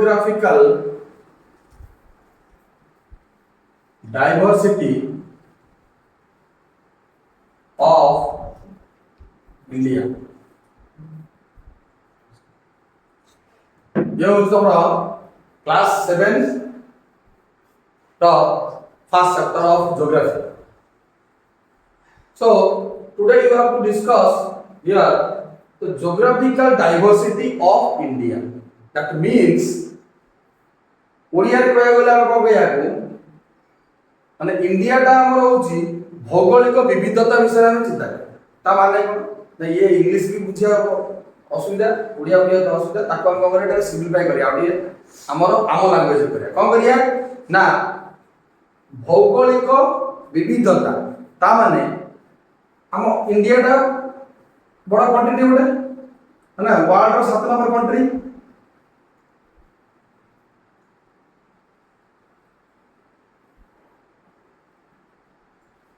geographical diversity of India। ये हूँ तुम्हारा क्लास 7 का first chapter of geography. So today you have to discuss here the geographical diversity of India। That means Odia रे कहया गला को कहया को माने इंडिया टा हमर होची भौगोलिक विविधता विषय में चिंता करे। ता माने कोन ना ये इंग्लिश भी बुझिया असुविधा ओडिया बुझिया तो असुविधा ताको हम करे एटा सिम्प्लीफाई करिया आ हमर आम लैंग्वेज करिया कोन करिया ना भौगोलिक विविधता ता माने हम इंडिया टा बड़ा क्वांटिटी उडे है ना वर्ल्ड रो 7 नंबर कंट्री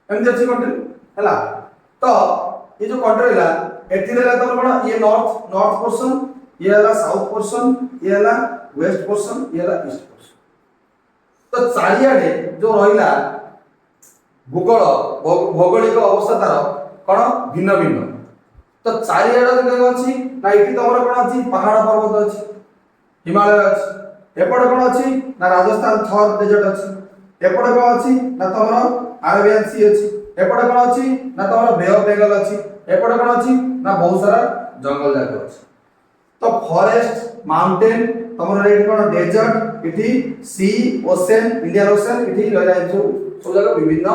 एमती अच्छी कंट्री हैला। तो ये जो कंट्री हैला एथि हैला तो कोन ये नॉर्थ पोर्शन, ये हैला साउथ पोर्शन, ये हैला वेस्ट पोर्शन, ये हैला ईस्ट पोर्शन। तो चारियाडे जो रहिला भूगोल भौगोलिक अवस्था तार कोन भिन्न भिन्न। तो चारियाडे केन अछि ना एथि तमर कोन अछि पहाड़ पर्वत अछि, हिमालय अछि, एपड कोन अछि ना राजस्थान थर डेजर्ट अछि, एपड कोन अछि ना तमर अरेबियन सी अछि, एपड कोन अछि ना तमर बे ऑफ बेंगल अछि, एपड कोन अछि ना बहुत सारा जंगल जाक अछि। तो फॉरेस्ट माउंटेन तमर रेड कोन डेजर्ट इथि सी ओशन इंडियन ओशन इथि रहला सब जगह विभिन्न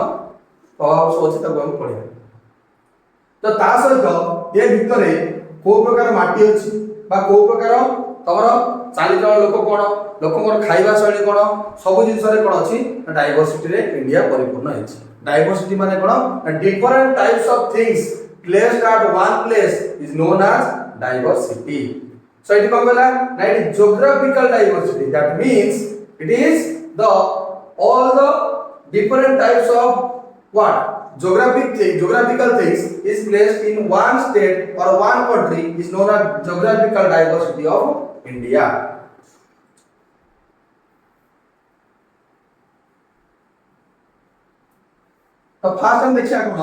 प्रभाव सब अछि तब हम पढिया। तो ता सहित ये भितरे को प्रकार माटी अछि बा को प्रकार तमर चाली जण लोक कोन लोकଙ୍କର खाଇବା शैली कोन सब जिंस रे कोन अछि डाइवर्सिटी रे इंडिया परिपूर्ण अछि। डाइवर्सिटी माने कोन different types of things placed at one place is known as diversity. So it कहला ना it geographical diversity that means it is the all the different types of what geographical things is placed in one state or one country is known as geographical diversity of India। तो fast हम देखिया कोन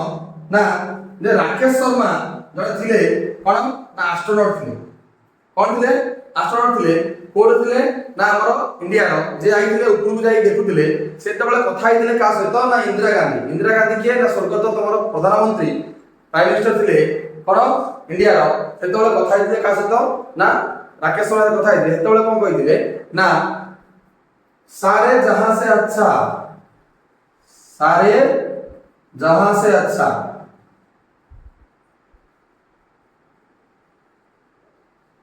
ना जे राकेश शर्मा जने थिले कोन ना astronaut थिले कोन थिले astronaut थिले कोड थिले ना हमर इंडिया रो जे आइथिले उपरु जाई देखुथिले सेते बेला कथा आइथिले का सहित ना इंदिरा गांधी के ना स्वर्गत तमर प्रधानमंत्री प्राइम मिनिस्टर थिले कोन इंडिया रो सेते बेला कथा आइथिले का सहित ना राकेश शर्मा कथा आइथिले सेते बेला कोन कहिथिले ना सारे जहां से अच्छा सारे जहां से अच्छा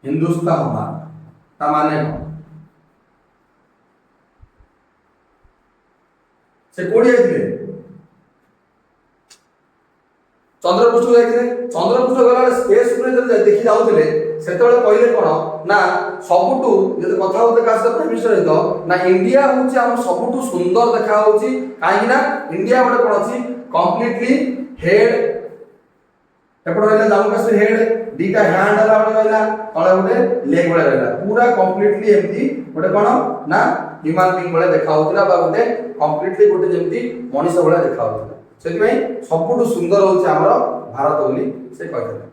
हिंदुस्तान हमारा माने से कोडी आइथिले चंद्रपृष्ठ जाइथिले चंद्रपृष्ठ गला स्पेस रे जब देखि जाउथिले सेतेबेले कहिले कोन ना सबुटु जे कथा होते कास प्राइम मिनिस्टर हितो ना इंडिया होची हम सबुटु सुंदर देखा होची काहे ना इंडिया बडे कोन अछि कंप्लीटली हेड एपड रहला जम्मू कश्मीर हेड दीटा हैंड हला बडे रहला तळे बडे लेग बडे रहला पूरा कंप्लीटली एमती बडे कोन ना ह्यूमन बीइंग बडे देखा होतिला बा बडे कंप्लीटली बडे जेमती मनुष्य बडे देखा होतिला सेति पई सबुटु सुंदर होची हमर भारत बोली से कहथिले।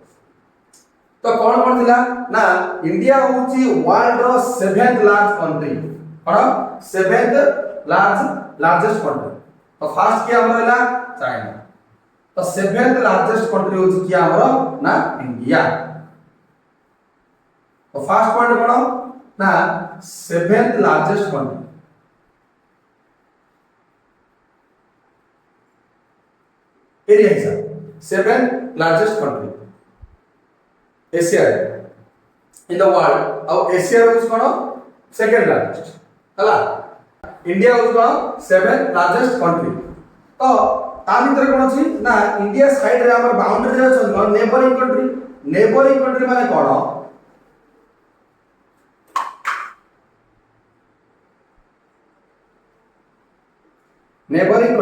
तो कोन कोन थिला ना इंडिया होची वर्ल्ड रो 7th लार्ज कंट्री कोन 7th लार्जेस्ट कंट्री। तो फर्स्ट किया हमर रहला चाइना। तो 7th लार्जेस्ट कंट्री होची किया हमर ना इंडिया। तो फर्स्ट पॉइंट कोन ना 7th लार्जेस्ट कंट्री एरिया हिसाब 7th largest country Asia in the world और एशिया होची कोन सेकंड लार्जेस्ट हला इंडिया होची कोन 7th लार्जेस्ट कंट्री। तो ता भीतर कोन अछि ना इंडिया साइड रे हमर बाउंड्री रे अछि कोन नेबरिंग कंट्री माने कोन नेबरिंग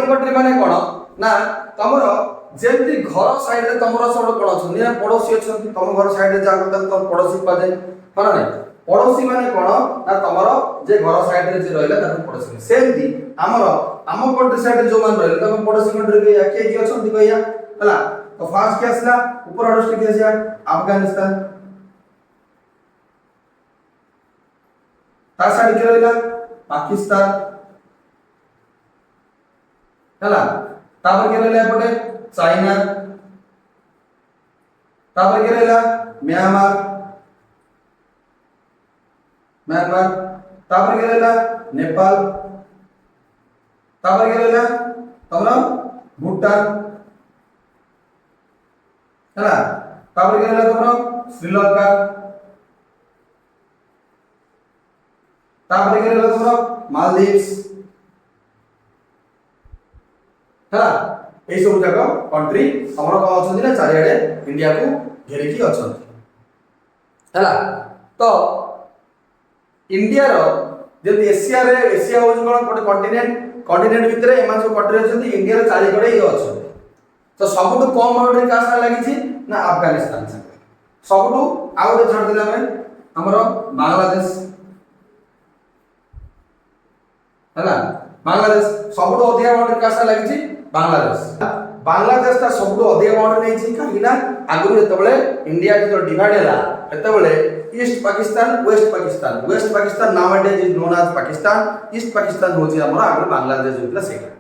कंट्री माने कोन ना तमर जेमती घर साइड रे तमर सब कोन अछि ने पड़ोसी अछि तम घर साइड रे जा तम पड़ोसी पा जाय माने नै पड़ोसी माने कोन ना तमरो जे घर साइड रे जे रहले ताको पड़ोसी सेमती हमरो आम कंट्री साइड जो मान रहले ताको पड़ोसी कंट्री के के की अछंती कहिया हला तो फर्स्ट के आसला ऊपर आडो स्टेट आसिया अफगानिस्तान ता साइड के रहला पाकिस्तान हला तापर के रहला एपटे चाइना तापर के रहला म्यांमार तापर के रहला नेपाल तापर के रहला तमरा भूटान हला तापर के रहला तमरा श्रीलंका तापर के रहला तमरा मालदीव्स हला ए सब जाक कंट्री हमर का अछन ना चारियाडे इंडिया को घेरि की अछन हला तो इंडिया रो जति एशिया रे एशिया हो कोन कॉन्टिनेंट भितरे एमान सब कंट्री अछन इंडिया रे चारि कड़े ही अछन तो सबटु कम मॉडरेट कास्ट लागि छी ना अफगानिस्तान से सबटु आउ छाड़ दिला में हमरो बांग्लादेश हला बांग्लादेश सबटु अधिक मॉडरेट कास्ट लागि छी बांग्लादेश ता सबटु अधिक अमाउंट नै छी काहिना आगु जेतबेले इंडिया जो डिवाइड हैला एतबेले east Pakistan now it is known as Pakistan east Pakistan होची हमर आगु बांग्लादेश होतला सेटा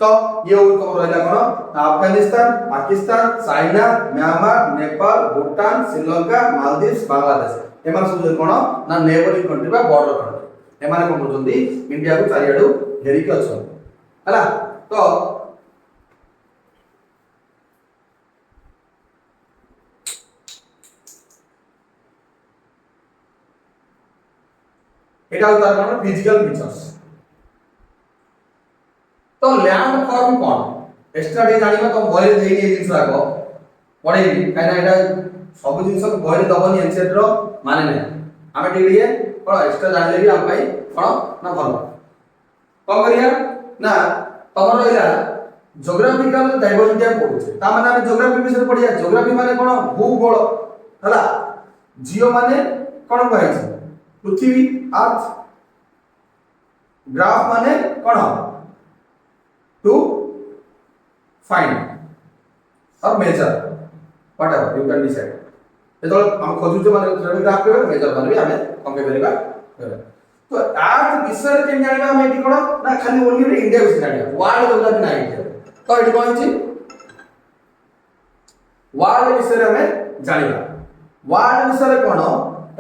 तो ये कम रहला कोन अफगानिस्तान पाकिस्तान चाइना म्यांमार नेपाल भूटान श्रीलंका मालदीव्स बांग्लादेश एमान सब कोन ना नेबरिंग कंट्री बा बॉर्डर कंट्री एमान कोन होचंदी इंडिया को चारियाडू घेरि के अछन हला तो এটা হলো তার মানে ফিজিক্যাল ফিচার্স তো ল্যান্ড ফর্ম কোন এক্সট্রা ডে জানিবা তো বইরে দেই এই জিনিস রাখো পড়েইবি কাইনা এটা সব জিনিস বইরে দবনি এনসেট র মানে নাই আমি টিকে কোন এক্সট্রা জানলে বি আম পাই কোন না ভালো কোন করিয়া না তমর রইলা জিওগ্রাফিক্যাল ডাইভার্সিটি আমি পড়ুছে তা মানে আমি জিওগ্রাফি বিষয়ে পড়িয়া জিওগ্রাফি মানে কোন ভূগোল হলা জিও মানে কোন কইছে पृथ्वी अर्थ ग्राफ माने कोन टू फाइंड और major whatever you can decide तो हम खोजु माने ग्राफ पे मेजर माने भी हमें कंपे करिबा तो अर्थ विषय के जानिबा हम एटी कोन ना खाली ओनली इंडिया विषय जानिबा वर्ल्ड जियोग्राफी नाही तो एटी कोन छी वर्ल्ड विषय हमें जानिबा वर्ल्ड विषय कोन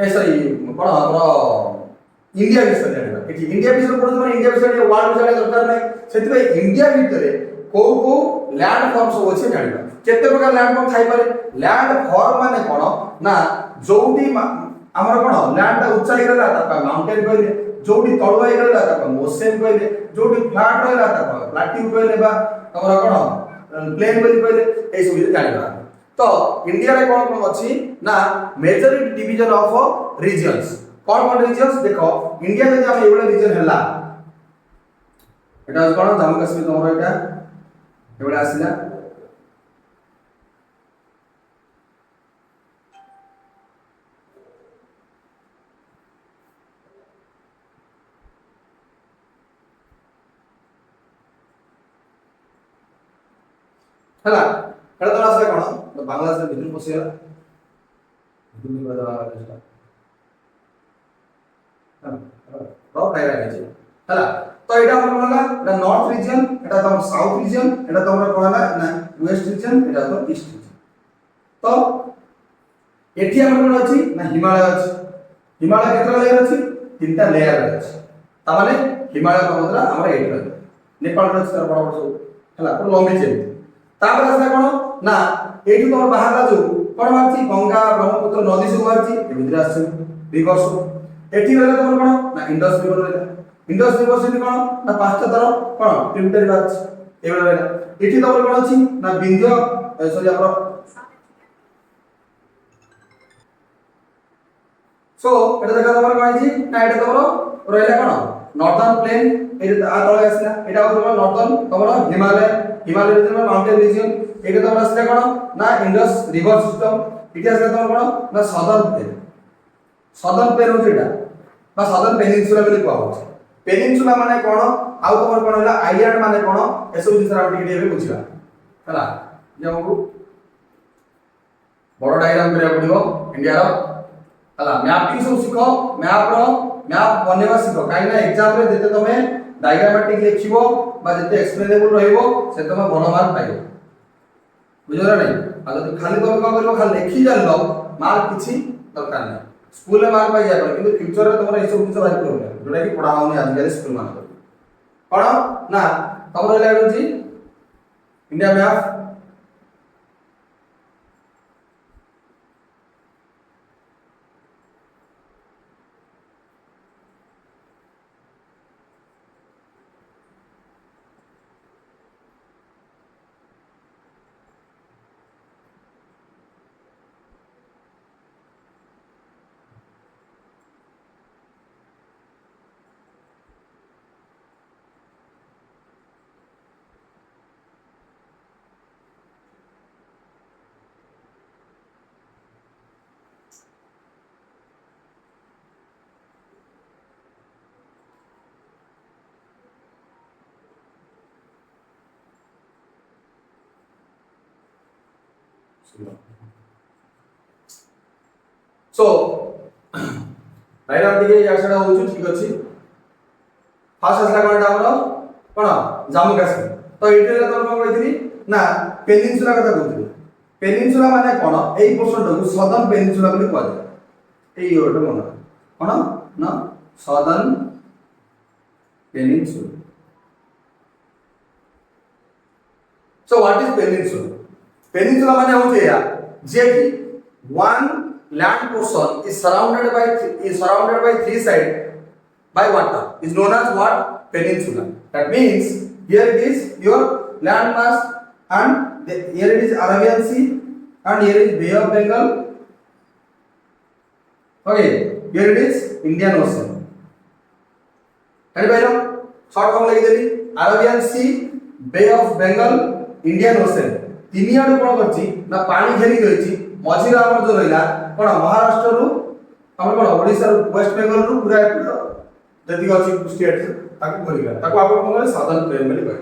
ए सॉरी कोन हमरो इंडिया विषय जानिबा एठी इंडिया विषय पढु माने इंडिया विषय वर्ल्ड विषय दरकार नै सेति भाई इंडिया भितरे को लैंड फॉर्म सब अछि जानिबा केते प्रकार लैंड फॉर्म थाई पारे लैंड फॉर्म माने कोन ना जोटी हमर कोन लैंड ऊंचाई रहला त माउंटेन कहले जोटी तळवाई रहला त ओशन कहले जोटी फ्लैट रहला त प्लेट्यू कहले बा हमर कोन प्लेन कहले ए सब जानिबा तो इंडिया रे कोन कोन अछि ना मेजर डिवीजन ऑफ रीजन्स कोन रीजन्स देखो इंडिया में हम एवला रीजन हला एटा कोन जम्मू कश्मीर तमरो एटा एवला आसिला हला एटा तो आसिला कोन तो बांग्लादेश रे भितर पसिला भितर बांग्लादेश रो डायरा है हला तो एटा हमर कोनला ना नॉर्थ रीजन एटा तो साउथ रीजन एटा तो हमर कोनला ना वेस्ट रीजन एटा तो ईस्ट रीजन तो एठी हमर कोन अछि ना हिमालय अछि हिमालय केतरा लेयर अछि तीनटा लेयर अछि ता माने हिमालय पर्वतरा हमर एठी रहै नेपाल रो स्तर बड़ बड़ हला पर लंबी चेन तापर असला कोन ना एठी तो बाहर जो कोन मारछि गंगा ब्रह्मपुत्र नदी सब मारछि ए भितर आछि रिवर्स एठी रहला तमर कोन ना इंडस रिवर रहला इंडस रिवर से कोन ना पांचटा तरफ कोन ट्रिब्यूटरी बाच एबे रहला एठी तमर कोन अछि ना बिंध्य सॉरी हमर सो एटा देखा तमर कोन अछि ना एटा तमर रहला कोन नॉर्दर्न प्लेन एटा आ तळे आसला एटा तमर नॉर्दर्न तमर हिमालय रीजन माउंटेन रीजन एटा तमर आसला कोन ना इंडस रिवर सिस्टम एटी आसला तमर कोन ना सदर्न प्लेन ସଦର୍ନ ପ୍ଲେନ୍ ହଉଛି ଏଟା বা ସଦର୍ନ ପେନିନସୁଲା ବୋଲି କୁହାଯାଉଛି। ପେନିନସୁଲା ମାନେ କଣ ଆଉ ତମର କଣ ହେଲା ଆଇଲ୍ୟାଣ୍ଡ ମାନେ କଣ ଏସବୁ ଜିନିଷ ଆମେ ଟିକେ ଟିକେ ବୁଝିବା ହେଲା। ଯେ ଆମକୁ ବଡ ଡାଇଗ୍ରାମ କରିବାକୁ ପଡିବ ଇଣ୍ଡିଆର ହେଲା। ମ୍ୟାପିଂ ସବୁ ଶିଖ, ମ୍ୟାପ ବନେଇବା ଶିଖ, କାହିଁକି ନା ଏକ୍ସାମ ରେ ଯେତେ ତମେ ଡାଇଗ୍ରାମାଟିକ ଲେଖିବ বা ଯେତେ ଏକ୍ସପ୍ଲେନେବଲ ରହିବ ସେ ତମେ ଭଲ ମାର୍କ ପାଇବ, ବୁଝିଲ ନା ନାହିଁ। ଆଉ ଯଦି ଖାଲି ତମେ କଣ କରିବ ଖାଲି ଲେଖି ଜାଣିଲ ମାର୍କ କିଛି ଦରକାର ନାହିଁ। स्कूल में मार्क पाई जाए किंतु फ्यूचर रे तमरा एसब जिंस भाई प्रोब्लेम जोटा कि पढ़ा होनी आज के स्कूल मान कोन ना तमरा लागो जी इंडिया मैप सो डायग्राम दिके या सेडा होछु ठीक अछि। फास्ट असला कोनटा हमरो कोन जम्मू कश्मीर तो एटे रे तोर कोन कहितली ना पेनिनसुला कथा कहतली। पेनिनसुला माने कोन एई पोर्शन को सदर्न पेनिनसुला बोली कहै एई ओटा मन कोन ना southern peninsula. So what is peninsula? Peninsula माने होचे या जे कि one land portion is surrounded by three sides by water is known as what? Peninsula. That means here it is your land mass and here it is Arabian Sea and here is Bay of Bengal. Okay, here it is Indian Ocean. Any bayro short form lagi deli Arabian Sea, Bay of Bengal, Indian Ocean. तीन आड़ कौन करछि ना पानी घेरी रहिछि मझिरा हमर जो रहिला कोन महाराष्ट्र रु हमर कोन ओडिसा रु वेस्ट बेंगल रु पूरा जति अछि स्टेट ताको बोलिला ताको आपण कोन साधन प्लेन बोली कहै।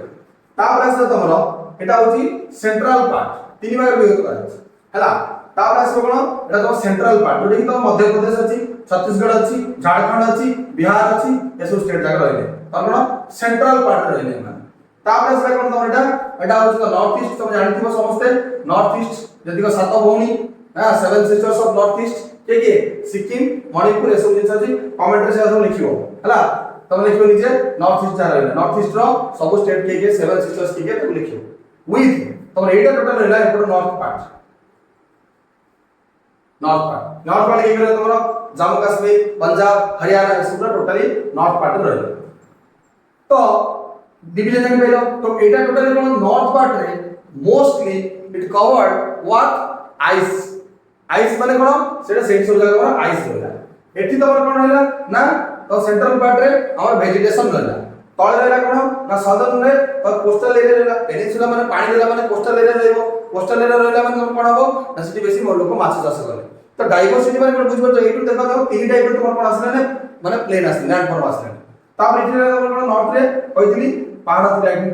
तापर आसे तमरो एटा होछि सेंट्रल पार्ट तीन भाग विभक्त अछि हैला। तापर आसे कोन एटा तो सेंट्रल पार्ट जोडि कि तो मध्य प्रदेश अछि, छत्तीसगढ़ अछि, झारखंड अछि, बिहार अछि एसो स्टेट जाग रहिले त कोन सेंट्रल पार्ट रहिले ना। तापर आसे कोन तमरो एटा होछि नॉर्थ ईस्ट तुम जानथिबो समस्ते नॉर्थ ईस्ट जति को सात भौणी हां seven sisters of north east के सिक्किम मणिपुर एसो जिंस अछि कमेंट रे से सब लिखियो हला। तम लिखियो निजे नॉर्थ ईस्ट जा रहले नॉर्थ ईस्ट रो सब स्टेट के सेवन सिस्टर्स के तुम लिखियो विथ तम एटा टोटल रहला एपड नॉर्थ पार्ट के करे तमरो जम्मू कश्मीर पंजाब हरियाणा एसो पूरा टोटली नॉर्थ पार्ट रहले। तो डिवीजन जानि पहिलो तो एटा टोटली कोन नॉर्थ पार्ट रे mostly it covered what ice माने कोन सेटा सेट सब जगह पर आइस रहला। एठी तमर कोन रहला ना तो सेंट्रल पार्ट रे हमर वेजिटेशन रहला तळे रहला कोन ना सदर्न रे और कोस्टल एरिया रहला। पेनिनसुला माने पानी रहला माने कोस्टल एरिया रहइबो कोस्टल एरिया रहला माने कोन हबो ना सिटी बेसी लोक माछ चाष करे। तो डाइवर्सिटी माने कोन बुझबो एठु देखा जाओ तीन टाइप रे तमर कोन आसले ने माने प्लेन आसले लैंड फॉर्म आसले। तापर एठी रहला कोन नॉर्थ रे कहितली पहाड़ थिला एठी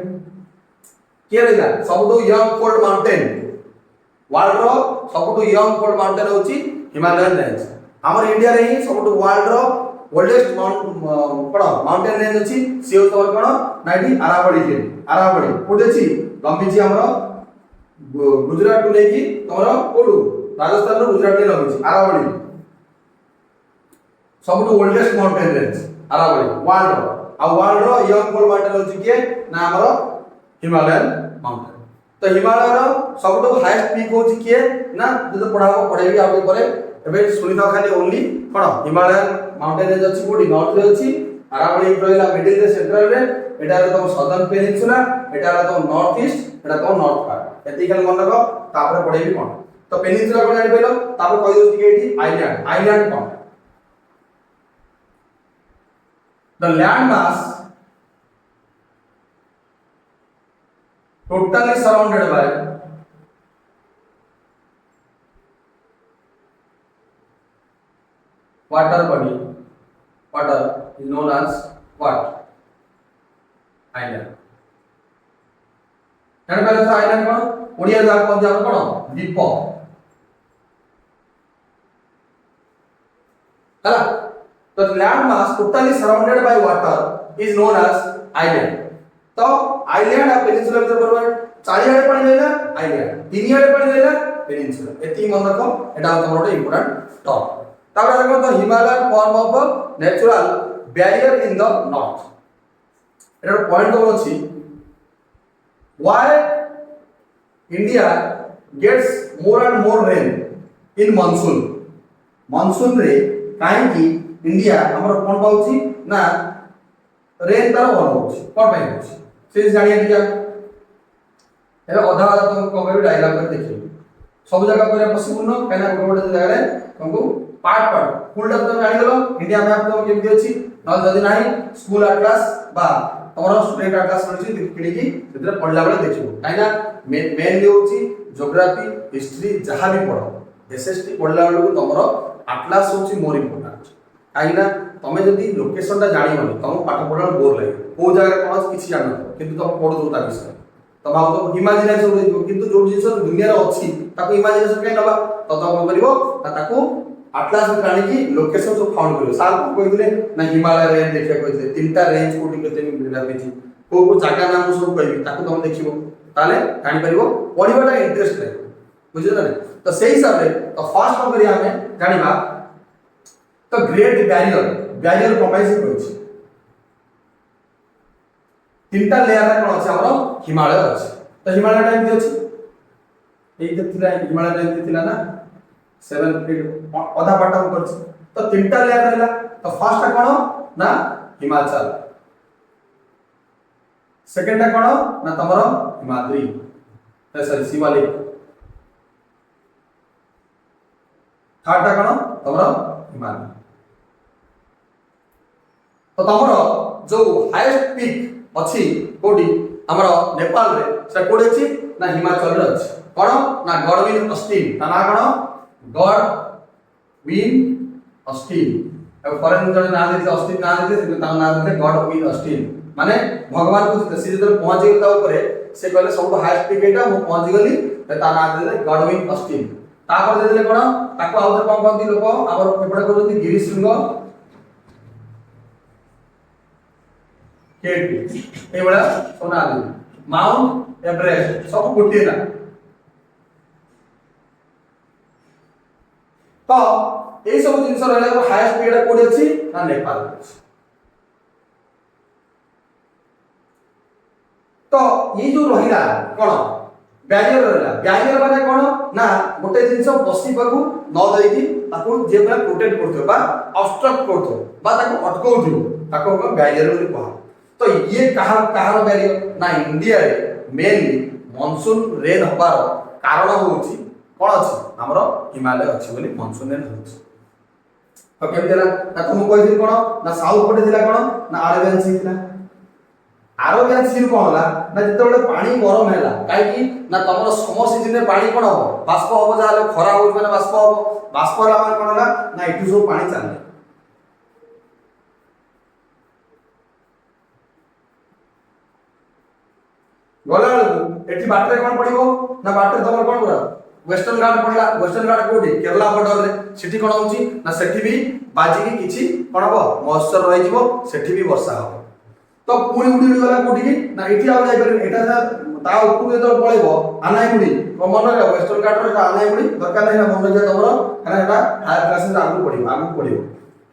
के रहला सबटु यंग फोल्ड माउंटेन वर्ल्ड रो सबटु यंग फोल्ड माउंटेन होची हिमालयन रेंज। हमर इंडिया रे ही सबटु वर्ल्ड रो ओल्डेस्ट माउंटेन रेंज अछि से तोर कोन नाइटी आरावली कोड अछि गंभीजी हमर गुजरात टू लेकी तोर कोडु राजस्थान रो गुजरात रे लगिछि आरावली सबटु oldest mountain range Aravalli world रो यंग फोल्ड माउंटेन होची के ना हमर हिमालयन माउंटेन। तो हिमालय रो सबटु हाईएस्ट पीक होची के ना जद पढाबो पढेबी आबे परे एबे सुनिता खाली ओनली कोन हिमालयन माउंटेन रेंज अछि कोडी नॉर्थ रे अछि आरावली रहला मिडिल रे सेंट्रल रे एटा रे तो सदर्न पेनिनसुला एटा रे तो नॉर्थ ईस्ट एटा तो नॉर्थ पार्ट एति खाली मन रखो तापर पढेबी कोन। तो पेनिनसुला कोन जानि पेलो तापर कहि दोछि के एठी island cone the land mass totally surrounded by water is known as what? Island. ଜାଣି ପାରିଲେ ତ ଆଇଲାଣ୍ଡ କଣ ଓଡ଼ିଆ ଯାହା କହନ୍ତି ଆମର କଣ ଦ୍ୱୀପ ହେଲା ତ land mass totally surrounded by water is known as island ତ ଆଇଲାଣ୍ଡ ଆଉ ପେନିନସୁଲା ଭିତରେ ପଡିବ ଚାରିଆଡେ ପାଣି ରହିଲା ଆଇଲାଣ୍ଡ ତିନିଆଡେ ପାଣି ରହିଲା ପେନିନସୁଲା ଏତିକି ମନେ ରଖ ଏଟା ତମର ଗୋଟେ ଇମ୍ପୋର୍ଟାଣ୍ଟ ଟର୍ମ ତାପରେ ଦେଖ ତ Himalaya form of natural barrier in the north ଏଟା ପଏଣ୍ଟ କଣ ଅଛି why India gets more and more rain in monsoon रे काहे कि इंडिया हमर कोन पाउची ना रेन तार वन होची कोन पाइ होची से जानिया दिया एबे अधा अधा तुम कहबे डायलॉग कर देखियो सब जगह करे पॉसिबल न काना गोटे जगह रे तुमको पार्ट फुल डाक तुम जानि गेलो इंडिया मैप तुम केमति अछि न जदी नाही स्कूल एटलास बा तमरो स्टूडेंट एटलास पढछि किडी की सेतरे पढला बेले देखिबो काइना मेनली होची ज्योग्राफी हिस्ट्री जहां भी पढो एसएसटी पढला बेले को तमरो एटलास होची मोर इंपोर्टेंट काइना तमे जदी लोकेशन ता जानिबो तम पाठ पढला बोर लागे को जगह कोन किछि जानो किंतु तम पढो दोता विषय तम आउ तो इमेजिनेशन हो किंतु जो जिंस दुनिया रे अछि ताको इमेजिनेशन काई नबा तो तम करिवो ताको एटलास में प्राणी की लोकेशन सब फाउंड करियो साल को कहिले ना हिमालय रेंज देखिया कहिले तीनटा रेंज कोठी केते मिलाबेची को जागा नाम सब कहबी ताको तम देखिबो ताले जानि परिबो पढिबाटा इंटरेस्ट लागो बुझिला ना तो सही हिसाब रे तो फर्स्ट हम करिया हमें जानिबा तो ग्रेट बैरियर कंपाइज होछि तीनटा लेयर रे कोन अछि हमरो हिमालय अछि तो हिमालय टाइम दि अछि एई थिला हिमालय टाइम थिला ना 7 फीट आधा पाटा हम करछि तो तीनटा लेयर रहला तो फर्स्ट कोन ना हिमाचल सेकंड कोन ना तमरो हिमाद्री सॉरी शिवालिक थर्ड कोन तमरो हिमालय तो तमरो जो हाईएस्ट पीक अछि कोडी हमरो नेपाल रे से कोडी अछि ना हिमाचल रे अछि कोन ना गडविन अस्टिन ता ना कोन गडविन अस्टिन अब फॉरेन जने ना देते अस्टिन ना देते से ता ना देते गडविन अस्टिन माने भगवान को से जब पहुंच गए ता ऊपर से कहले सब हाईएस्ट पीक एटा मु पहुंच गली ता ना देले गडविन अस्टिन तापर देले कोन ताको आउटर कोन कोन लोक हमर पेपड़ करथि गिरिशृंग केटी ए बडा सोना दे माउंट एवरेस्ट सब गोटे ना तो ए सब जिंस रहले हाईएस्ट पीक कोडी अछि ना नेपाल अछि तो ये जो रहिला कोन बैरियर माने कोन ना गोटे जिंस बसी पाकू न देकी ताको जे बला प्रोटेक्ट करथो बा ऑब्स्ट्रक्ट करथो बा ताको अटकाउथिबो ताको बैरियर बोली कहा तो ये कहार बैरियर ना इंडिया रे मेनली मानसून रेन हबार कारण होउची कोन अछि हमरो हिमालय अछि बोली मानसून रेन होउची तो केम देला ना तुम कहि कोन ना साउथ पटे दिला कोन ना अरेबियन सी दिला अरेबियन सी कोन होला ना जतबेले पानी गरम हैला काई कि ना तमरो समर सीजन रे पानी कोन हो बाष्प हो जाले खरा हो माने बाष्प हो बाष्प रा माने कोन होला ना इटु सब पानी चाले गला एठी बाटरे कोन पडिबो ना बाटरे तमर कोन पुरा वेस्टर्न घाट पडला वेस्टर्न घाट कोठी केरला बॉर्डर रे सेठी कोन होची ना सेठी भी बाजी की किछि कोन हो मॉइस्चर रहि जिवो सेठी भी वर्षा हो तो पुणी उडी उडी गला कोठी की ना एठी आ जाय पर एटा ता ऊपर जे पळेबो आनाई मुडी मन रे वेस्टर्न घाट रे आनाई मुडी दरकार नै ना मन जे तमरो काना एटा हायर क्लास रे आगु पडिबो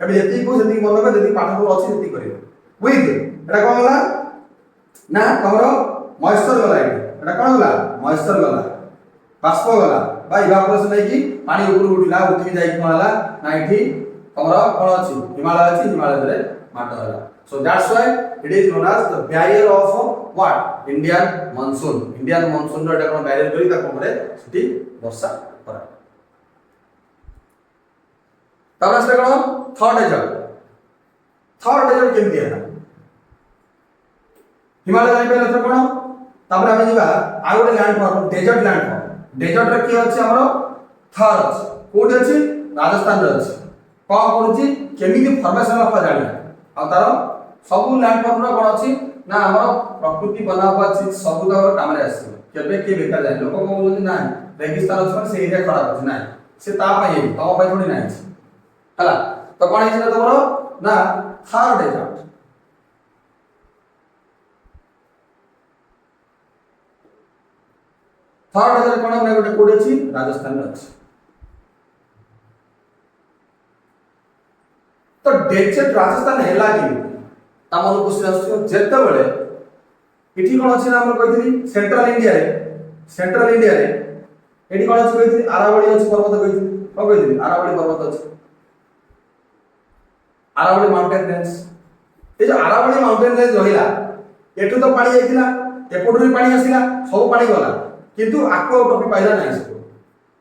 एबे एति को सेति मन रे जति पाठ को अछि सेति करियो विथ एटा कोन होला ना तमरो मॉइस्चर गला एटा कोन होला मॉइस्चर गला बाष्प गला बा इवापोरेशन नै कि पानी ऊपर उठिला उठी जाई कोन होला ना एठी तमरो कोन अछि हिमालय रे माट होला so that's why it is known as the barrier of what indian monsoon ro eta cone barrier करी ता कोन रे सिटी वर्षा करा तबरा से कोन थर्ड डेजर्ट केमति है हिमालय जाई पे लत्र कोन तापर हम जिबा आ गोटे लैंडफॉर्म डेजर्ट रे की अछि हमरो थर अछि कोठी अछि राजस्थान रे अछि कौन करूची केमिति फॉर्मेशन ऑफ जानिया आ तार सब लैंडफॉर्म रो कोन अछि ना हमर प्रकृति बनावा चीज सब तक काम रे आसी केबे के बेकार जाय लोक को बोलुनी ना रेगिस्तान अछि से एरिया खराब अछि ना से ता पई तम पई थोड़ी ना अछि हला तो कोन अछि ना तमरो ना थर्ड एग्जाम थर्ड हजार कोन ना गोटे कोड अछि राजस्थान रे अछि तो डेचेट राजस्थान हेला कि तमन क्वेश्चन आछो जेते बेले इठी कोन अछि ना हम कहितली सेंट्रल इंडिया रे एठी कोन अछि कहितली आरावली अछि पर्वत कहितली को कहितली आरावली पर्वत अछि आरावली माउंटेन रेंज ए जो आरावली माउंटेन रेंज रहिला एठू तो पानी आइतिला एपटू पानी आसिला सब पानी गला किंतु आको टॉपिक पाइला नाही सब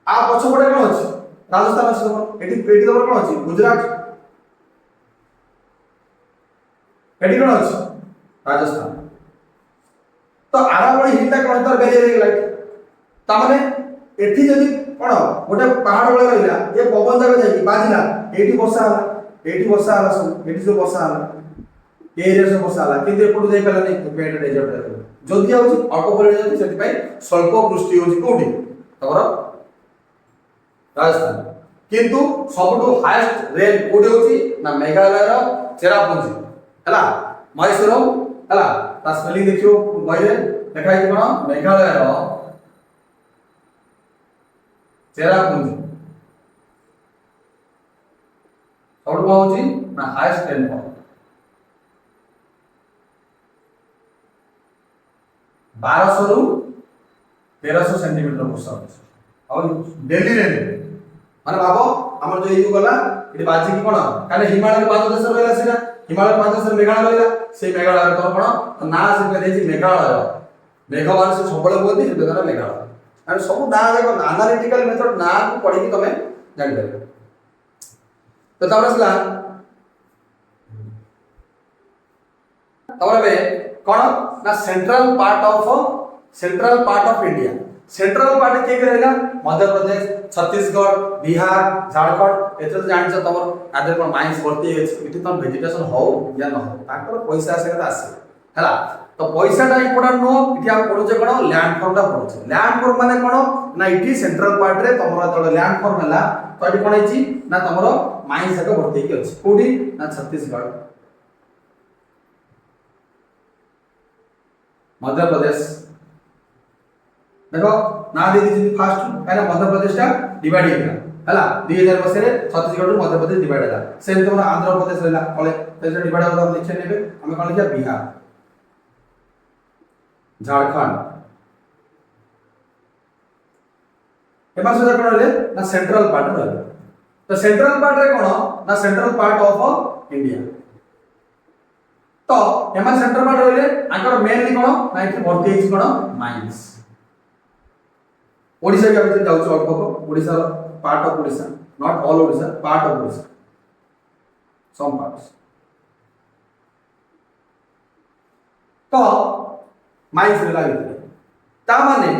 आ पछ पडे कोन अछि राजस्थान अछि एठी तमर कोन अछि गुजरात एठी कोन अछि राजस्थान तो आरावली हिलता कोन तर बेले रे लाइट ता माने एठी जदी कोन गोटे पहाड़ वाला रहिला ए पवन जागा जाई बाजिला एठी वर्षा होला सब एठी जो वर्षा होला ए एरिया से वर्षा होला किंतु एपटू जाई पला नै पेट डेजर्ट रे जदी आउची अल्प परि जदी सेति पई स्वल्प वृष्टि होची कोठी तमर राजस्थान किंतु सबटू हाईएस्ट रेन कोठी होची ना मेघालय रो चेरापुंजी हला मैसूर हला ता स्पेलिंग देखियो बहिले देखाइ कोन मेघालय रो चेरापुंजी सबटू होची ना हाईएस्ट रेनफॉल 1200 रु 1300 सेंटीमीटर वर्षा होची और दिल्ली रे माने भाबो हमर जो एयु गला एटी बाजी की कोन काने हिमालय पाद देश रहला सिना हिमालय पाद देश मेघालय रहला से मेघालय तो कोन ना से पे देजी मेघालय मेघवान से सबले बोलती से बेदरा मेघालय और सब ना देखो एनालिटिकल मेथड ना को पढ़ी की तमे जानि पारे तो तमरा बे कोन ना central part of India central part के रहला मध्य प्रदेश छत्तीसगढ़ बिहार झारखंड एते तो जानि छ तमर आदर कोन माइंस भर्ती अछि इति तम वेजिटेशन हो या न हो ताकर पैसा आसे कता आसे हला तो पैसा टा इंपोर्टेंट नो इति हम पढु जे कोन लैंड फॉर्म टा पढु छ लैंड फॉर्म माने कोन ना इति सेंट्रल पार्ट रे तमर तो लैंड फॉर्म हला तो इति कोन अछि ना तमर माइंस जाक भर्ती के अछि कोठी ना छत्तीसगढ़ मध्य प्रदेश देखो ना दे दी फास्ट काना मध्य प्रदेश टा डिवाइड हेला हला 2000 वर्ष रे छत्तीसगढ़ रो मध्य प्रदेश डिवाइड होला सेम तमरा आंध्र प्रदेश रहला कले तेज डिवाइड होला हम लिखे नेबे हमें कोन लिखा बिहार झारखंड एमा से कोन रहले ना सेंट्रल पार्ट रहले तो सेंट्रल पार्ट रे कोन ना सेंट्रल पार्ट ऑफ इंडिया तो एमा सेंट्रल पार्ट रहले आकर मेनली कोन ना इति भर्ती अछि कोन माइंस ओडिसा के भीतर जाउछ अल्प Odisha part of Odisha not all Odisha part of Odisha some parts तो माइंस रे लागितले ता माने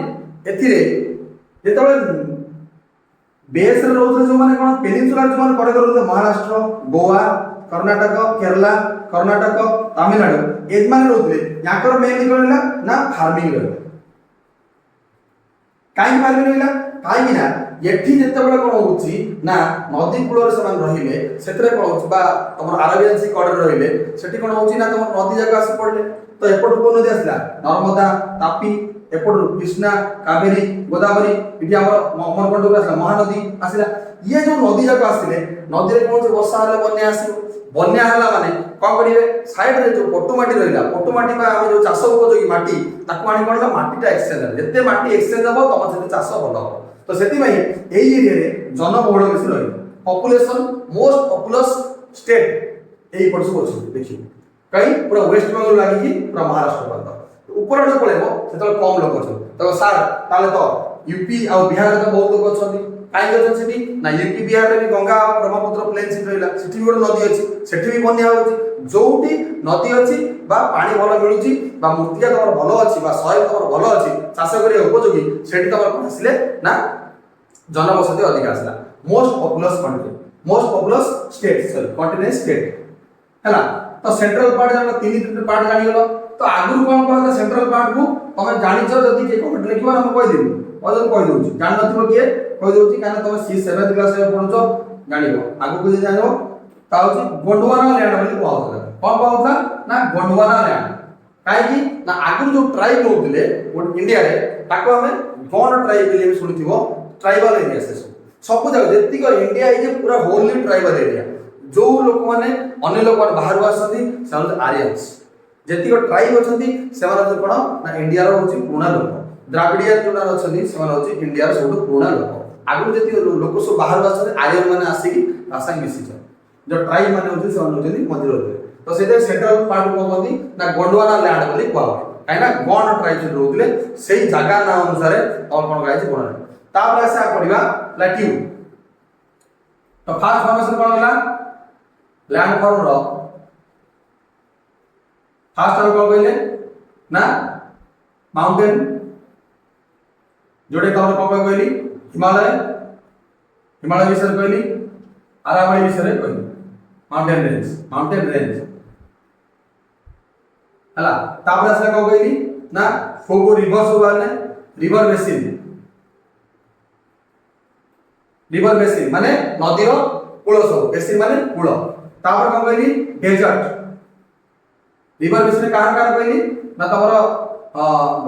एथिरे जेतबे बेस रे रोज जो माने कोन पेनिनसुला जो माने करे करू महाराष्ट्र गोवा कर्नाटक केरला कर्नाटक तमिलनाडु एज माने रोजले याकर मेन कोनला ना फार्मिंग रे काई फार्मिंग रहिला काई ना एठी जेतेबेले कोन होउची ना नदी कूल रे समान रहिले सेतरे कोन होउची बा तमर अरेबियन सी कॉर्डर रहिले सेठी कोन होउची ना तमर नदी जागा आसी पड़ले तो एपट कोन नदी आसला नर्मदा तापी एपट कृष्णा कावेरी गोदावरी इठी हमर अमरकंटक आसला महानदी आसिला ये जो नदी जागा आसिले नदी रे कोन वर्षा हले बन्या आसी बन्या हला माने कोन करिवे साइड रे जो पट्टू माटी रहिला पट्टू माटी बा हम जो चाष उपयोगी माटी ताको आनी कोनला माटीटा एक्सचेंज जते माटी एक्सचेंज हबो तम सेते चाष भलो तो सेति भाई एई एरिया रे जनबहुल बेसी रहि पॉपुलेशन मोस्ट पॉपुलस स्टेट एई पडसु अछि देखियो कई पूरा वेस्ट बंगाल लागि कि पूरा महाराष्ट्र पर्यंत ऊपर आडे पळेबो सेतल कम लोक अछि तो सर ताले तो यूपी आ बिहार रे बहुत लोक अछथि काई गछन सेठी ना यूपी बिहार रे भी गंगा ब्रह्मपुत्र प्लेन सिट रहिला सेठी भी नदी अछि सेठी भी बन्या होछि जोउटी नदी अछि बा पानी भलो मिलुछि बा मूर्तिया तमर भलो अछि बा सॉइल तमर भलो अछि चाष करिया उपयोगी सेठी तमर आसिले ना जनबसति अधिक आसला most populous country most populous state sorry continent state हैला तो सेंट्रल पार्ट जान तीन पार्ट जानि गेलो तो आगु कोन कहला सेंट्रल पार्ट को तमे जानि छ जदी के कमेंट लिखिबा हम कहि देबी ओजन कहि दोछि जान नथिबो के कहि दोछि काना तमे सी 7th क्लास रे पढुछो जानिबो आगु को जे जानिबो ता होछि गोंडवाना लैंड बोली कहउतला कोन कहउतला ना गोंडवाना लैंड काहे कि ना आगु जो ट्राइब होतले इंडिया रे ताको हमें गण ट्राइब बोली भी सुनिथिबो ट्राइबल एरिया से सब जगह जेति को इंडिया इज पूरा होली ट्राइबल एरिया जो लोक माने अन्य लोक बाहर आसନ୍ତି से आर्यन्स जेति को ट्राइब अछंती से माने कोन ना इंडिया रो होची पुराना लोक द्राविडियन जोना अछंती से माने होची इंडिया रो सबटु पुराना लोक आगु जेति लोक सब बाहर आसନ୍ତି आर्यन माने आसी की आसा मिसी छ जो ट्राइब माने होची से माने होची मंदिर रे तो सेते सेंट्रल पार्ट को कहती ना गोंडवाना लैंड बोली कहवा काइना गण ट्राइब से रहउतले सेही जागा ना अनुसार और कोन गाइछ कोन तापर आसा पढिबा प्लेट्यू तो फर्स्ट फॉर्मेशन कोन होला लैंड फॉर्म रो फर्स्ट हम कोन कहले ना माउंटेन जोडे तमर कोन कहली हिमालय हिमालय विषय कहली अरावली विषय कहली माउंटेन रेंज हला तापर आसा कोन कहली ना फोगो रिवर सब आने रिवर बेसिन माने नदी रो कूल सब बेसिन माने कूल तापर कोन कहली डेजर्ट रिवर बेसिन कहां कहां कहली ना तमरो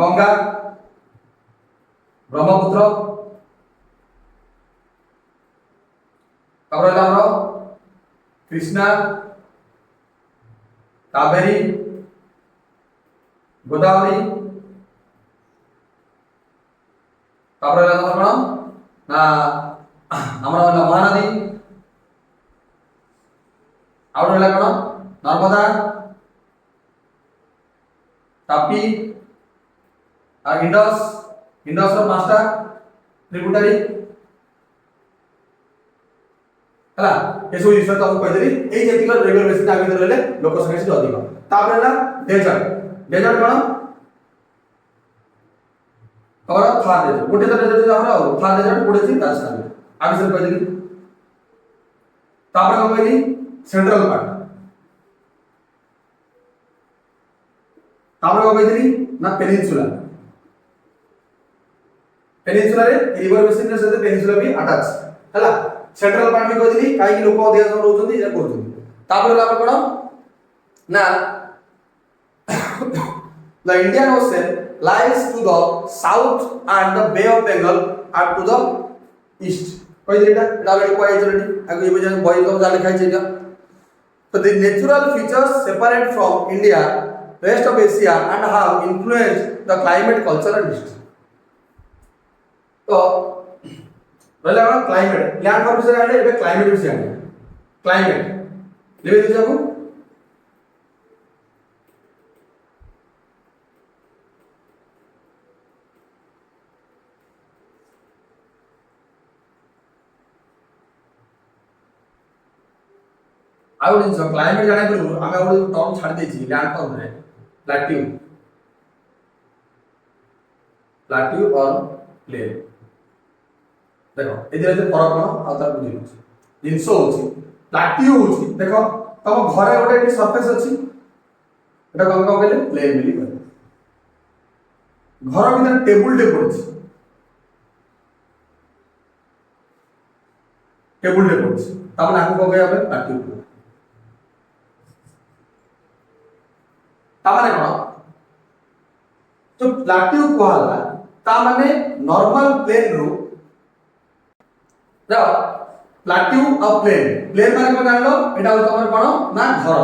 गंगा ब्रह्मपुत्र तापर हमरो कृष्णा कावेरी गोदावरी तापर हमरो कोन ना हमरा महानदी आउर होला कोन नर्मदा तापी आ इंडस रो पांचटा ट्रिब्यूटरी हला एसो विषय तो कहि देली ए जेतिक रेगुलर बेसिस आगे रहले लोक संख्या से अधिक तापर होला डेजर्ट कोन और थार डेजर्ट गोटे तो डेजर्ट हमरा थार डेजर्ट गोटे छी राजस्थान आगे से कहि देली तापर कोन कहली सेंट्रल पार्ट तापर कोन कहि देली ना पेनिनसुला रे रिवर बेसिन रे सहित पेनिनसुला भी अटैच हला सेंट्रल पार्ट भी कहि देली काई लोक अधिक रहउछंती या करछंती तापर होला कोन ना the Indian Ocean lies to the south and the Bay of Bengal are to the east कहि देटा एटा अलरेडी कोइ अलरेडी आगे ये जन बॉय सब जाले खाइ छै तो the natural features separate from India rest of Asia and have influenced the climate culture and history तो रहला क्लाइमेट लैंड फॉर्म से आले एबे क्लाइमेट विषय आले क्लाइमेट लेबे दिजाबू आउ दिन सब क्लाइमेट जाने पर हमें और टर्म छाड़ दे छी लैंड फॉर्म रे प्लाट्यू और प्लेन देखो एदिरे जे फरक कोन आ तार बुझी जिंसो होची प्लाट्यू होची देखो तम घरे गोटे सरफेस अछि एटा कोन कहले प्लेन मिली कहले घर भीतर टेबुल टे पड़छि तब नाकु को गया प्लाट्यू तामाने कोन जो प्लाट्यू कहला ता माने नॉर्मल प्लेन रो रा प्लाट्यू और प्लेन माने कोन जानलो एटा हो तमर कोन ना घर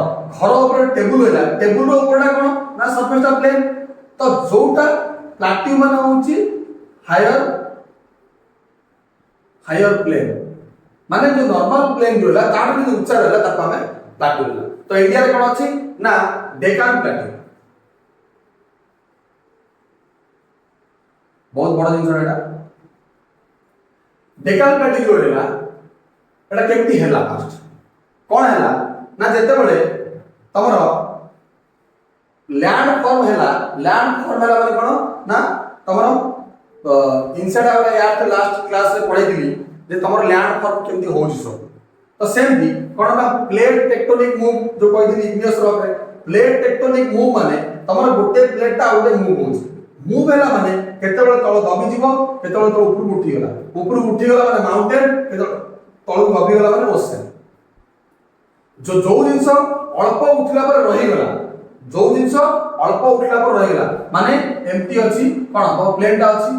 ऊपर टेबुल होला टेबुल रो ऊपर कोन ना सरफेस ऑफ प्लेन तो जोटा प्लाट्यू माने होची हायर प्लेन माने जो नॉर्मल प्लेन होला तार जो ऊंचा रहला ता हमें प्लाट्यू होला तो इंडिया रे कोन अछि ना डेकान प्लाट्यू बहुत बड़ा जिंस एटा डेकान प्लाट्यू जो होला एटा केमती हैला फास्ट कोन हैला ना जेते बळे तमरो लैंड फॉर्म हैला माने कोन ना तमरो इनसाइड वाला यार लास्ट क्लास रे पढै दिली जे तमरो लैंड फॉर्म केमती होउछ सब तो सेमती कोन ना प्लेट टेक्टोनिक मूव जो कहि थी इग्नियस रॉक रे प्लेट टेक्टोनिक मूव माने तमर गोटे प्लेट ता गोटे मूव होछ मूव हैला माने केतेबेले तळ दबी जीवो केतेबेले तळ ऊपर उठी गला माने माउंटेन केतेबेले तळ दबी गला माने ओशन जो जिंस अल्प उठला पर रही गला जो जिंस अल्प उठला पर रही गला माने एम्प्टी अछि कोन तो प्लेन ता अछि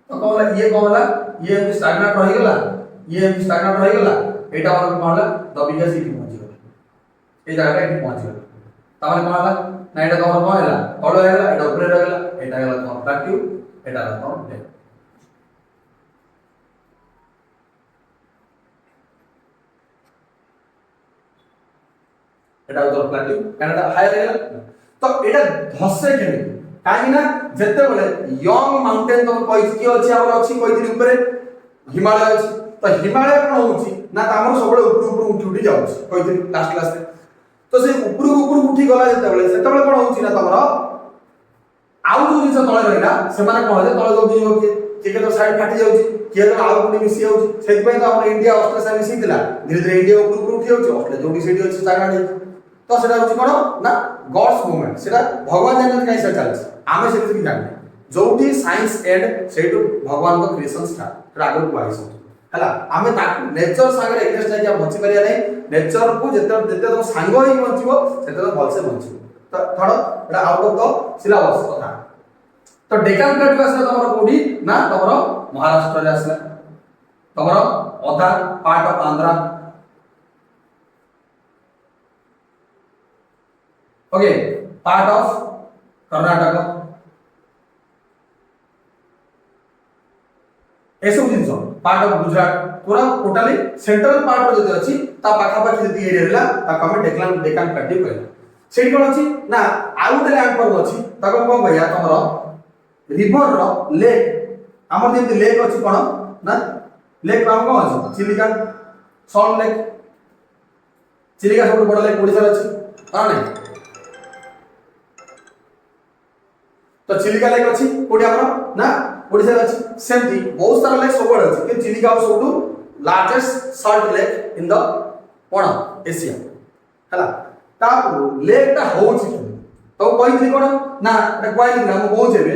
तो कहला ये एम्प्टी स्टैग्नेट रही गला ये एम्प्टी स्टैग्नेट रही गला एटा हमर कहला दबी गसी की पहुंची गला ए जगह एठी पहुंची गला तामाने कहला ना एटा तमर कोन हैला तळ हैला एटा ऊपर रही गला एटा हैला तमर प्लाटिव एटा हैला तमर प्लेन एटा उधर प्लाटिव कनाडा हायर हैला तो एटा धसे केने काहे ना जते बेले यंग माउंटेन तो कहि कि अछि हमर अछि कहि दिन ऊपर हिमालय अछि तो हिमालय कोन होउची ना तामर सबले ऊपर उठी जाउची कहि दिन लास्ट क्लास रे तो से ऊपर उठी गला जते बेले कोन होउची ना तमर आउ जो जिस तळे रहिला से माने कोन जे तळे दबी हो के तो साइड फाटी जाउची के तो आउ कोनी मिसी जाउची सेति पय तो हमर इंडिया ऑस्ट्रेलिया मिसी दिला धीरे धीरे इंडिया ऊपर उठी जाउची ऑस्ट्रेलिया जोडी सेठी अछि जागा तो सेटा होची कोन ना गॉड्स मूवमेंट सेटा भगवान जानत काई से चलछि आमे सेति भी जानि जोठी साइंस एंड सेटु भगवान को क्रिएशन स्टार्ट सेटा आगर को आइसो हला आमे ता नेचर सागर एग्जिस्ट नै कि बंची परिया नै नेचर को जते जते तुम सांग होई बंचिबो सेते तो भलसे बंचिबो तो third Etah out of the syllabus कथा तो डेकान प्लेटू आसला तमरो कोडी ना तमरो महाराष्ट्र रे आसला तमरो अधा part of Andhra okay part of Karnataka एसो जिंस पार्ट ऑफ गुजरात पूरा टोटली सेंट्रल पार्ट रो जति अछि ता पाखा पाखी जति एरिया रहला ता कमे डेकान प्लेटू कहला सेठी कोन अछि ना आउट लैंड पर अछि ताको कोन भैया तमरो रिवर रो लेक हमर जेति लेक अछि कोन ना लेक नाम कोन अछि चिलिका सॉल्ट लेक चिलिका सबसे बड़ लेक ओडिसा रे अछि हा नै तो चिलिका लेक अछि कोडी हमर ना ओडिसा रे अछि सेमती बहुत सारा लेक सब बड़ अछि कि चिलिका सबटू largest salt lake in the कोन एशिया हला ता लेक ता होउछि तो कहि कोन ना एटा कहि ना हम कहू जेबे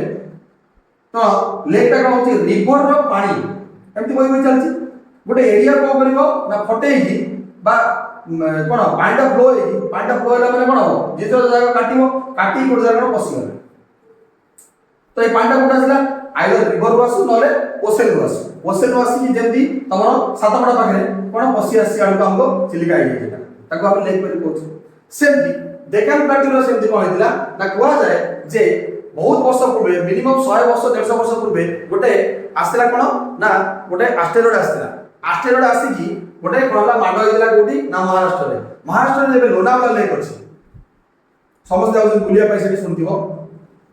तो लेक ता कोन होउछि रिवर रो पानी एमति कहि चलछि गोटे एरिया को करबो ना फटेई की बा कोन पानी फ्लो हैला माने कोन हो जे जो जागा काटी कोड जागा पसी गला तो ए पानी कोड आसला आइदर रिवर रो आसु नले ओशन रो आसी कि जेंती तमरो सातपड़ा पाखरे कोन पसी आसी आलु हमको चिलिका आइ जेता ताको हम लेक पर कहू सेमती डेकान प्लेटू रो सेमती कोन हितला ना कोआ जाय जे बहुत वर्ष पूर्वे मिनिमम 100 वर्ष 150 वर्ष पूर्वे गोटे आस्तिला कोन ना गोटे एस्टेरॉयड आसी कि गोटे कोनला माडो हितला कोठी ना महाराष्ट्र रे लोनावाला लेक अछि समस्त आउ बुलिया पैसे सुनथिबो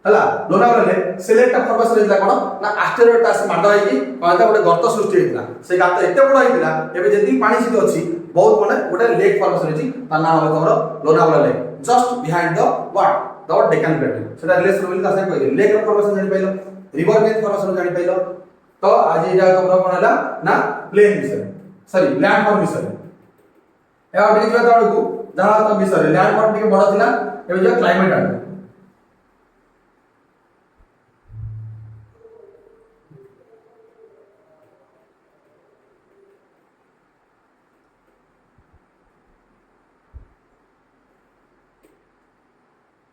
हला लोनावाला लेक सिलेक्ट फॉर्मेशन हितला कोन ना एस्टेरॉयड आसी माडो है कि कोनता गोटे गर्त सृष्टि हितला से गात एते बड़ हितला एबे जति पानी सिटी अछि बहुत बडे गोटे लेक फॉर्मेशन अछि ता नाम हो तमरो Lonavala lake just behind the what the Deccan plateau सेटा रिलेशन बोली तासे कहि लेक फॉर्मेशन जानि पाइलो रिवर बेड फॉर्मेशन जानि पाइलो तो आज एटा तमरो कोन हला ना प्लेन विषय सॉरी लैंड फॉर्म विषय ए आउट देखिबा ताडू को जहा तो विषय लैंड फॉर्म टिके बड़ थिला एबे जो क्लाइमेट आ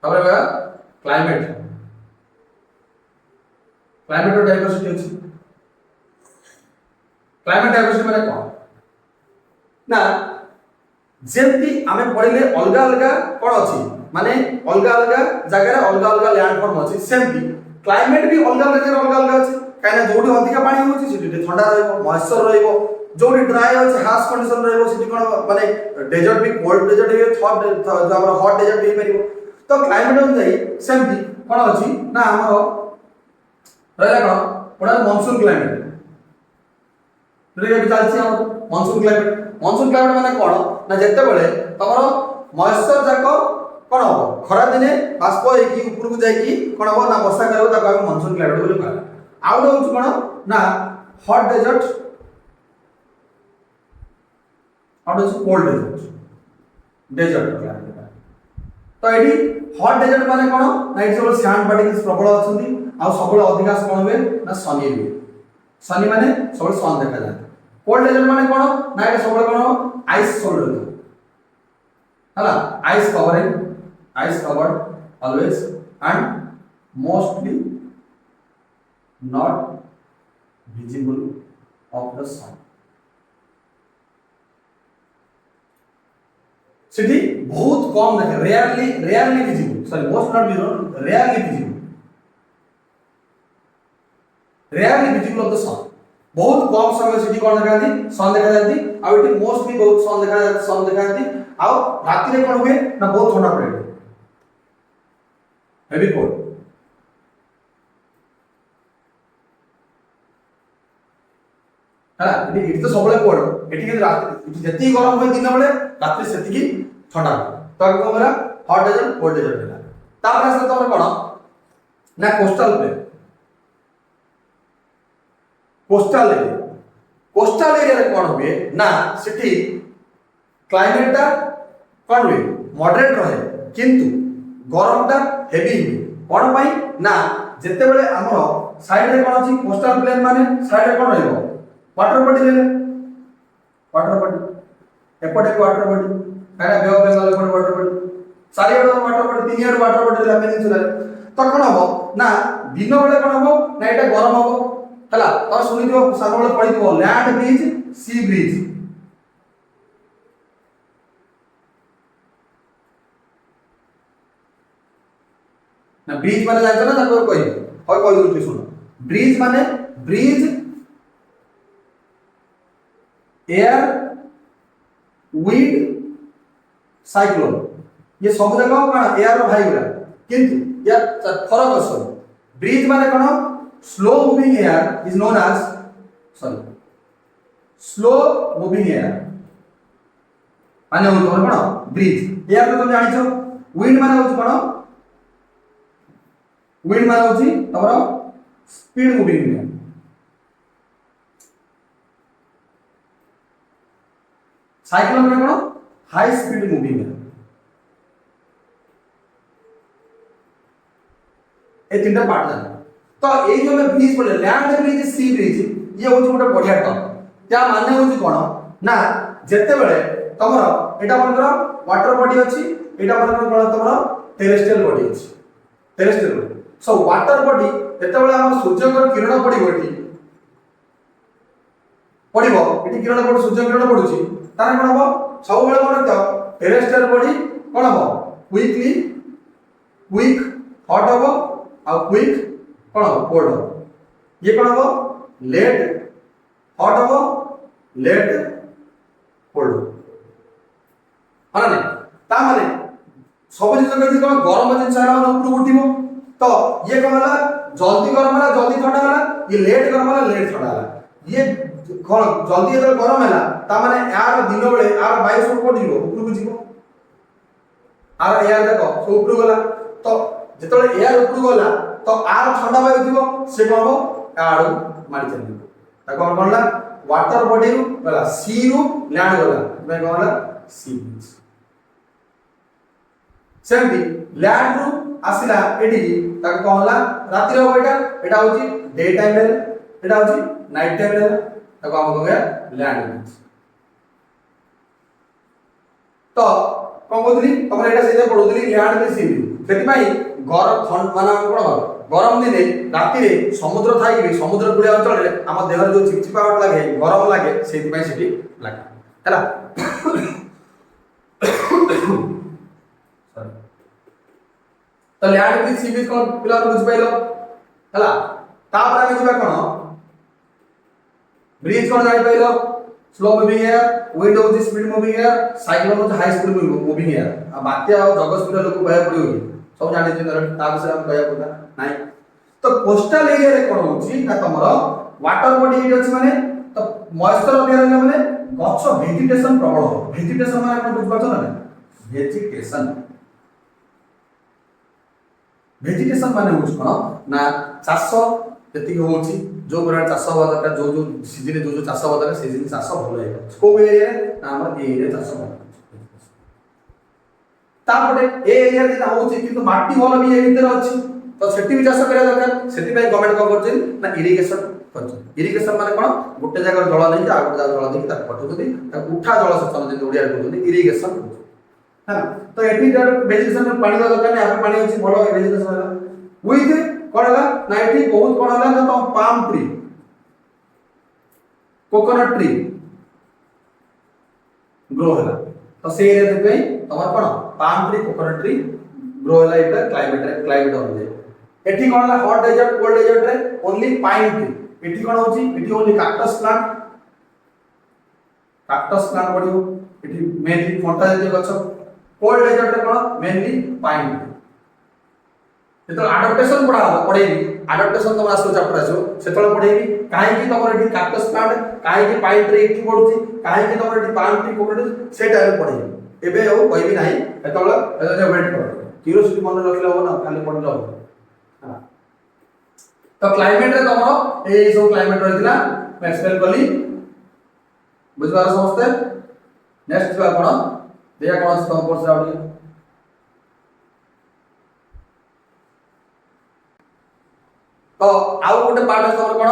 तबरे बा क्लाइमेट और डाइवर्सिटी अछि क्लाइमेट डाइवर्सिटी माने कोन ना जेंती आमे पढिले अलगा अलगा कोन अछि माने अलगा अलगा जगह रे अलगा अलगा लैंड फॉर्म अछि सेमती क्लाइमेट भी अलगा अलगा अछि काहे ना जोडी अधिक पानी होछि सेठी ठंडा रहइबो मॉइस्चर रहइबो जोडी ड्राई अछि हार्श कंडीशन रहइबो सेठी कोन माने डेजर्ट भी कोल्ड डेजर्ट हे हॉट डेजर्ट भी परिबो तो क्लाइमेट अनुसार सेमती कोन अछि ना हमरो रहला कोन मानसून क्लाइमेट रे भी चलछि हम मानसून क्लाइमेट माने कोन ना जत्ते बेले तमरो मॉइस्चर जाको कोन हो खरा दिने बाष्प होई कि ऊपर को जाई कि कोन हो ना वर्षा करबो ता हम मानसून क्लाइमेट बोली कहला आउट होछ कोन ना हॉट डेजर्ट ଆଉ ଗୋଟେ ଅଛି କୋଲ୍ଡ ଡେଜର୍ଟ। ତ ଏଠି ହଟ୍ ଡେଜର୍ଟ ମାନେ କ'ଣ ନା ଏଠି ସବୁ ସ୍ୟାଣ୍ଡ ପାର୍ଟିକଲ୍ସ ପ୍ରବଳ ଅଛନ୍ତି ଆଉ ସବୁବେଳେ ଅଧିକାଂଶ କ'ଣ ହୁଏ ନା ସନି ହୁଏ। ସନି ମାନେ ସବୁବେଳେ ସନ୍ ଦେଖାଯାଏ। କୋଲ୍ଡ ଡେଜର୍ଟ ମାନେ କ'ଣ ନା ଏଠି ସବୁବେଳେ କ'ଣ ଆଇସ୍ ସବୁବେଳେ ରହିବ ହେଲା, ice covered always and mostly not visible of the sun। सेठी बहुत कम देखे, rarely visible, sorry most not visible, rarely visible of the sun. बहुत कम समय सेठी कोन देखा जाती सन देखा जाती आ एठी मोस्टली बहुत सन देखा जाती आ राति रे कोन हुए ना बहुत ठंडा पड़े हेवी कोल्ड। है एटी तो सबले कोल्ड, एटी के राति जति गरम होय दिन बेले राति सेति की ठंडा। तो आगे कोन होला हॉट डेजर्ट कोल्ड डेजर्ट होला। तापर आसे तमर कोन ना कोस्टल प्लेन। कोस्टल एरिया रे कोन हुए ना सेठी क्लाइमेट ता कोन हुए मॉडरेट रहे किंतु गरम ता हेवी हुए। कोन पई ना जेते बेले हमर साइड रे कोन अछि कोस्टल प्लेन माने साइड रे कोन रहइबो वाटर बॉडी रे वाटर बॉडी एपटे वाटर बॉडी काना बे ऑफ बेंगल एपटे वाटर बॉडी चारि आड़ वाटर बॉडी तीन आड़ वाटर बॉडी ला पेनिनसुला तो कोन हबो ना दिन बेले कोन हबो ना एटा गरम हबो हला। तो सुनि दियो सानो बेले पढि दियो लैंड ब्रिज सी ब्रिज। ना ब्रिज माने जानछ ना ताको कहि होय कहि दउ सुन। ब्रिज माने ब्रिज एयर विंड साइक्लोन ये सब जगह कौन एयर रो भाई गुला किंतु या फरक अछि। ब्रिज माने कोन slow moving air is known as slow moving air माने हो कोन ब्रिज। एयर तो तुम जानिछो। विंड माने हो कोन विंड माने हो तमरो स्पीड मूविंग एयर। साइक्लोन में कोन हाई स्पीड मूविंग है। ए तीनटा पार्ट जान। तो ए जो में ब्रिज बोले लैंड ब्रिज सी ब्रिज ये होची गोटे बढ़िया टर्म। त्या माने होची कोन ना जेते बेले तमरो एटा मन करो वाटर बॉडी अछि एटा मन करो कोन तमरो टेरेस्ट्रियल बॉडी अछि terrestrial body. So water body जेते बेले हम सूर्य को किरण पड़िबो एटी किरण पड़ सूर्य किरण पडुची ताने कोन हो सब बेले मन तो टेरेस्ट्रियल बॉडी कोन हो क्विक हॉट हो आ क्विक कोन हो कोल्ड हो। ये कोन हो लेट हॉट हो लेट कोल्ड हो हां ना। ता माने सब जिंस कहि कोन गरम जिंस हला मन ऊपर उठिबो तो ये कोन हला जल्दी गरम हला जल्दी ठंडा हला ये लेट गरम हला लेट ठंडा हला। ये कोन जल्दी जब गरम हला ता माने यार दिन बेले यार 22 ऊपर जीवो ऊपर को जीवो आर एयर देखो सो ऊपर गला तो जेतले एयर ऊपर गला तो आर ठंडा वायु जीवो से कोन हो यार मारी चली ता कोन कोनला वाटर बॉडी रु गला सी रु लैंड गला बे कोनला सी ब्रिज। सेमती लैंड रु आसिला एडी ता कोनला राति रो एटा होची डे टाइम रे एटा होची नाइट टाइम रे ता हम कहबे लैंड ब्रिज। तो कोन बोलली तमरे एटा सेजे पढुतली लैंड ब्रिज सी ब्रिज सेति पई गरम ठंड माना कोन गरम दिने राति रे समुद्र थाई भी समुद्र कूले अंचल रे हम देहर जो चिपचिपाहट लागे गरम लागे सेति पई सेति लागे हला। तो लैंड ब्रिज सी ब्रिज कोन पिला बुझ पाइलो हला। तापर आमे जिबा कोन ब्रिज कोन जानि pilo slow moving air wind हो स्पीड मूविंग एयर साइक्लोन हो हाई स्पीड मूविंग एयर आ बात्या और जगस्पीड लोक कहया पड़ियो सब जानि छिन ता विषय हम कहया पड़ता नाही। तो कोस्टल एरिया रे कोन होची ना तमरो वाटर बॉडी एरिया अछि माने तो मॉइस्चर एरिया रे माने गछ वेजिटेशन प्रबल हो। वेजिटेशन माने कोन बुझ पाछो ना वेजिटेशन वेजिटेशन माने होछ कोन ना चाष जति होची जो परिमाण चाष हवा दरकार जो जो सीजन जो जो चाष हवा दरकार सीजन चाष भल है को एरिया ना हमर ए एरिया चाष भल तापटे ए एरिया जे होउची किंतु माटी भल भी ए भीतर अछि तो सेठी भी चाष करिया दरकार सेठी भाई गवर्नमेंट को करछि ना इरिगेशन करछि इरिगेशन माने कोन गोटे जगह जल नै आ गोटे जगह जल नै ताक पठौछथि ताक उठा जल सेचन जे ओडिया कहउछथि इरिगेशन है ना तो एठी वेजिटेशन में पानी दरकार नै आ पानी अछि भल वेजिटेशन होला विथ कोन होला ना एठी बहुत कोन होला ना तो palm tree coconut tree grow होला तो से एरिया पे तमर कोन palm tree coconut tree grow होला एटा क्लाइमेट होले एठी कोन होला हॉट डेजर्ट कोल्ड डेजर्ट रे ओनली पाइन ट्री एठी कोन होची एठी ओनली कैक्टस प्लांट बडियो एठी मेनली फंटा जे गछ कोल्ड डेजर्ट रे कोन मेनली पाइन तो एडाप्टेशन पढ़ेबी एडाप्टेशन तुम आसो चैप्टर आसो सेतल पढ़ेबी काहे कि तुम एठी कैक्टस प्लांट काहे कि पाइन ट्री एठी पडुची काहे कि तुम एठी पाम ट्री कोकोनट से टाइम पढ़ेबी एबे हो कहबी नाही एतल वेट कर क्यूरियोसिटी मन रखले हो ना खाली पढ़ले हो हां तो क्लाइमेट रे तुम ए सब क्लाइमेट रहितला मैं एक्सप्लेन करली बुझबार समझते नेक्स्ट बा कोन देखा कोन तुम कोर्स आउडी तो आउ गोटे पार्ट है तमर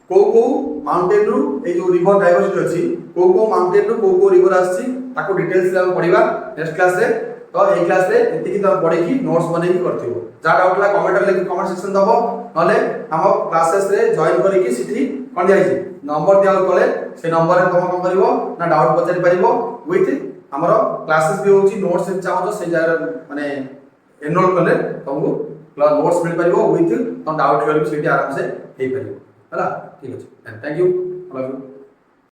कोन को माउंटेन रु ए जो रिवर डाइवर्सिटी अछि को माउंटेन रु को रिवर आछि ताको डिटेल्स ले हम पढिबा नेक्स्ट क्लास रे तो ए क्लास रे एतिकी त पढि की नोट्स बनै की करथिबो जा डाउट ला कमेंट रे कमेंट सेक्शन दबो नले हम क्लासेस रे जॉइन करी की सिठी कोन जाई नंबर दिया तले से नंबर रे तुम कोन करिवो ना डाउट पचारि परिबो विथ हमरो क्लासेस भी होची नोट्स से चाहो तो से जाय माने एनरोल करले तुमको नोट्स मिल परिबो विथ तुम डाउट क्लियर भी सिठी आराम से हे परिबो हला ठीक अछि thank you I love you